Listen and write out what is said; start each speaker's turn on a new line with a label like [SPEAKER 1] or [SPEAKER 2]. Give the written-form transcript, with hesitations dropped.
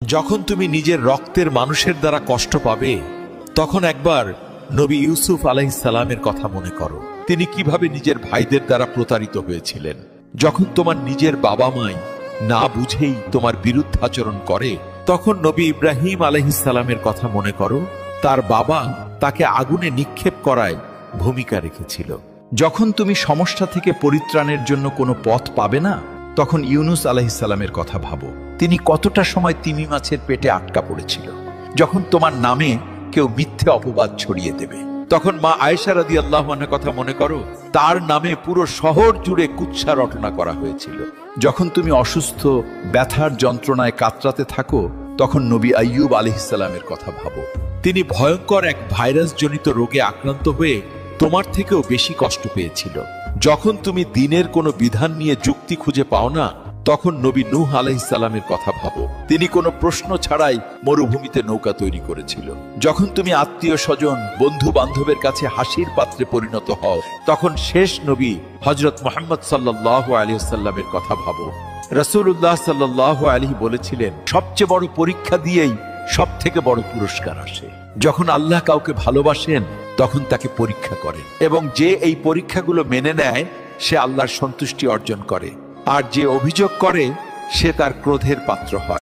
[SPEAKER 1] যখন তুমি নিজের রক্তের মানুষের দ্বারা কষ্ট পাবে, তখন একবার নবী ইউসুফ আলাইহিস সালামের কথা মনে করো। তিনি কিভাবে নিজের ভাইদের দ্বারা প্রতারিত হয়েছিলেন। যখন তোমার নিজের বাবা মাই না বুঝেই তোমার বিরুদ্ধাচরণ করে, তখন নবী ইব্রাহিম আলাইহিস সালামের কথা মনে করো। তার বাবা তাকে আগুনে নিক্ষেপ করায় ভূমিকা রেখেছিল।
[SPEAKER 2] যখন তুমি সমস্যা থেকে পরিত্রাণের জন্য কোনো পথ পাবে না, তখন ইউনুস আলাইহিস সালামের কথা ভাবো। তিনি কতটা সময় তিমি মাছের পেটে আটকা পড়েছিল। যখন তোমার নামে কেউ মিথ্যে অপবাদ ছড়িয়ে দেবে,
[SPEAKER 1] তখন মা আয়েশা রাদিয়াল্লাহু আনহার কথা মনে করো। তার নামে পুরো শহর জুড়ে কুৎসা রটনা করা হয়েছিল।
[SPEAKER 2] যখন তুমি অসুস্থ, ব্যথার যন্ত্রণায় কাতরাতে থাকো, তখন নবী আইয়ুব আলাইহিস সালামের কথা ভাবো।
[SPEAKER 1] তিনি ভয়ঙ্কর এক ভাইরাস জনিত রোগে আক্রান্ত হয়ে তোমার থেকেও বেশি কষ্ট পেয়েছিল। যখন তুমি দিনের কোনো বিধান নিয়ে যুক্তি খুঁজে পাও না, তখন নবী নূহ আলাইহিস সালামের কথা ভাবো। তিনি কোনো প্রশ্ন ছাড়াই মরুভূমিতে নৌকা তৈরি করেছিল। যখন তুমি আত্মীয় স্বজন, বন্ধু বান্ধবের কাছে হাসির পাত্রে পরিণত হও, তখন শেষ নবী হযরত মুহাম্মদ সাল্লাল্লাহু আলাইহি ওয়াসাল্লামের কথা ভাবো। রাসূলুল্লাহ সাল্লাল্লাহু আলাইহি বলেছিলেন, সবচেয়ে বড় পরীক্ষা দিয়েই সবথেকে বড় পুরস্কার আসে। যখন আল্লাহ কাউকে ভালোবাসেন, তখন তাকে পরীক্ষা করেন, এবং যে এই পরীক্ষাগুলো মেনে নেয় সে আল্লাহর সন্তুষ্টি অর্জন করে, আর যে অভিযোগ করে সে তার ক্রোধের পাত্র হয়।